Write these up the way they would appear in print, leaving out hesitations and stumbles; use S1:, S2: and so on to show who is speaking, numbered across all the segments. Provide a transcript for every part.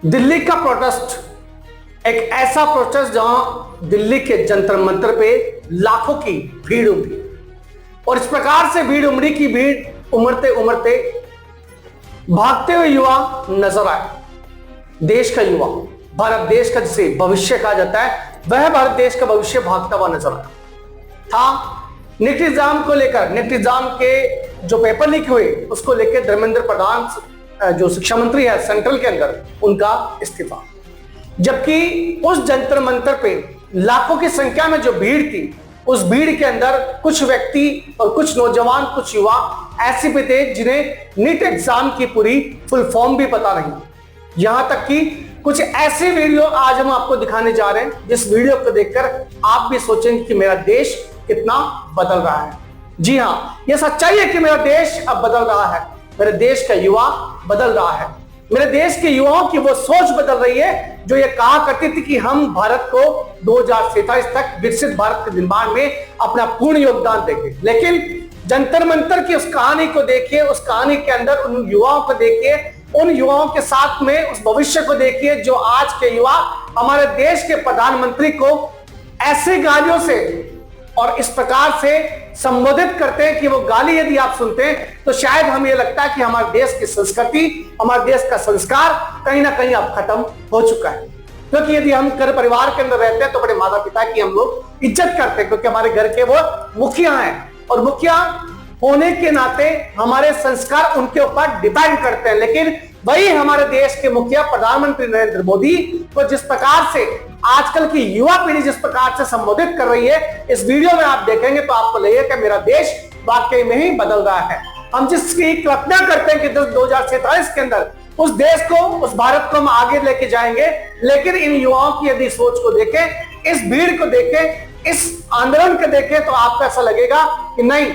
S1: दिल्ली का प्रोटेस्ट एक ऐसा प्रोटेस्ट जहां दिल्ली के जंतर मंतर पे लाखों की भीड़ उमड़ी और इस प्रकार से भीड़ उमड़ी की भीड़ उमड़ते उमड़ते भागते हुए युवा नजर आए। देश का युवा, भारत देश का जिसे भविष्य कहा जाता है, वह भारत देश का भविष्य भागता हुआ नजर आया था। नीट एग्जाम को लेकर, नीट एग्जाम के जो पेपर लीक हुए उसको लेकर धर्मेंद्र प्रधान जो शिक्षा मंत्री है सेंट्रल के अंदर, उनका इस्तीफा। जबकि उस जंतर मंतर पे लाखों की संख्या में जो भीड़ थी, उस भीड़ के अंदर कुछ व्यक्ति और कुछ नौजवान, कुछ युवा ऐसे भी थे जिन्हें नीट एग्जाम की पूरी फुल फॉर्म भी पता नहीं। यहां तक कि कुछ ऐसे वीडियो आज हम आपको दिखाने जा रहे हैं जिस वीडियो को देखकर आप भी सोचेंगे कि मेरा देश कितना बदल रहा है। जी हां, यह सच्चाई है कि मेरा देश अब बदल रहा है। मेरे देश का युवा बदल रहा है। मेरे देश के युवाओं की वो सोच बदल रही है जो ये कहा करती थी कि हम भारत को 2047 तक विकसित भारत के निर्माण में अपना पूर्ण योगदान देंगे। लेकिन जंतर मंतर की उस कहानी को देखिए, उस कहानी के अंदर उन युवाओं को देखिए, उन युवाओं के साथ में उस भविष्य को देखिए जो आज के युवा हमारे देश के प्रधानमंत्री को ऐसे गालियों से और इस प्रकार से संबोधित करते हैं कि वो गाली यदि आप सुनते हैं तो शायद हमें लगता है कि हमारे देश की संस्कृति, हमारे देश का संस्कार कहीं ना कहीं अब खत्म हो चुका है। क्योंकि यदि हम घर परिवार के अंदर रहते हैं तो बड़े माता पिता की हम लोग इज्जत करते हैं क्योंकि हमारे घर के वो मुखिया हैं और मुखिया होने के नाते हमारे संस्कार उनके ऊपर डिपेंड करते हैं। लेकिन वही हमारे देश के मुखिया प्रधानमंत्री नरेंद्र मोदी को जिस प्रकार से आजकल की युवा पीढ़ी जिस प्रकार से संबोधित कर रही है, इस वीडियो में आप देखेंगे तो आपको लगेगा कि मेरा देश वाकई में ही बदल रहा है। हम जिसकी कल्पना करते हैं कि 2047 के अंदर उस देश को, उस भारत को हम आगे लेके जाएंगे, लेकिन इन युवाओं की यदि सोच को देखें, इस भीड़ को देखें, इस आंदोलन को देखें तो आपको ऐसा लगेगा कि नहीं,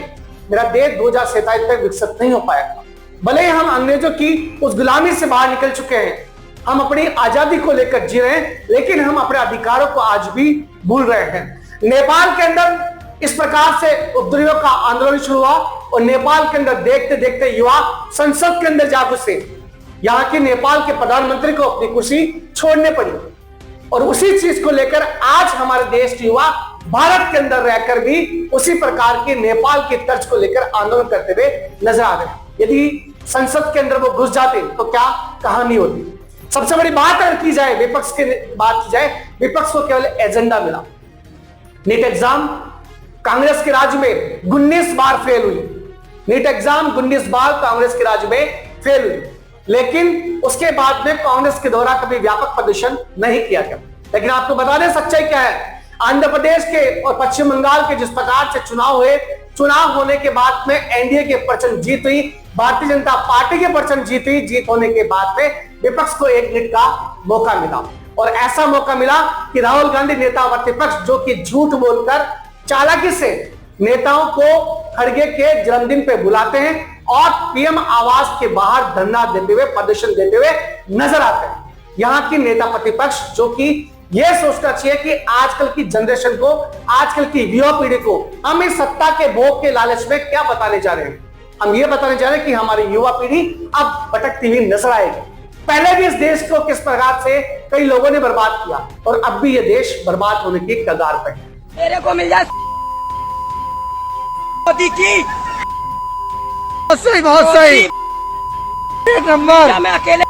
S1: मेरा देश 2047 तक विकसित नहीं हो पाएगा। भले ही हम अंग्रेजों की उस गुलामी से बाहर निकल चुके हैं, हम अपनी आजादी को लेकर जी रहे हैं, लेकिन हम अपने अधिकारों को आज भी भूल रहे हैं। नेपाल के अंदर इस प्रकार से उपद्रवियों का आंदोलन शुरू हुआ और नेपाल के अंदर देखते देखते युवा संसद के अंदर जा घुसे। यहाँ के नेपाल के प्रधानमंत्री को अपनी कुर्सी छोड़ने पड़ी और उसी चीज को लेकर आज हमारे देश के युवा भारत के अंदर रहकर भी उसी प्रकार की नेपाल की तर्ज को लेकर आंदोलन करते हुए नजर आ रहे हैं। यदि संसद के अंदर वो घुस जाते तो क्या कहानी होती। सबसे बड़ी बात अगर की जाए, विपक्ष की बात की जाए, विपक्ष को केवल एजेंडा मिला। नीट एग्जाम कांग्रेस के राज्य में 19 बार फेल हुई। नीट एग्जाम 19 बार कांग्रेस के राज्य में फेल हुई, लेकिन उसके बाद में कांग्रेस के द्वारा कभी व्यापक प्रदर्शन नहीं किया गया। लेकिन आपको बता दें सच्चाई क्या है। आंध्र प्रदेश के और पश्चिम बंगाल के जिस प्रकार से चुनाव हुए, चुनाव होने के बाद में एनडीए के परसेंट जीत हुई, भारतीय जनता पार्टी के परसेंट जीत हुई। जीत होने के बाद में विपक्ष को एक मिनट का मौका मिला और ऐसा मौका मिला कि राहुल गांधी नेता प्रतिपक्ष जो कि झूठ बोलकर चालाकी से नेताओं को खड़गे के जन्मदिन पे बुलाते हैं और पीएम आवास के बाहर धरना देते हुए, प्रदर्शन देते हुए नजर आते हैं। यहाँ की नेता प्रतिपक्ष जो कि यह सोचना चाहिए कि आजकल की जनरेशन को, आजकल की युवा पीढ़ी को हम इस सत्ता के भोग के लालच में क्या बताने जा रहे हैं। हम ये बताने जा रहे हैं कि हमारी युवा पीढ़ी अब भटकती हुई नजर आएगी। पहले भी इस देश को किस प्रकार से कई लोगों ने बर्बाद किया और अब भी ये देश बर्बाद होने की कगार पर है।
S2: मेरे को मिल जाए मोदी की,
S3: बहुत सही एक नंबर।
S2: क्या मैं अकेले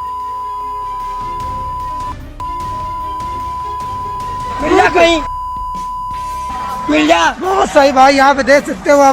S2: मिल जा, कहीं मिल जा।
S3: बहुत सही भाई, यहाँ पे देख सकते हो आप।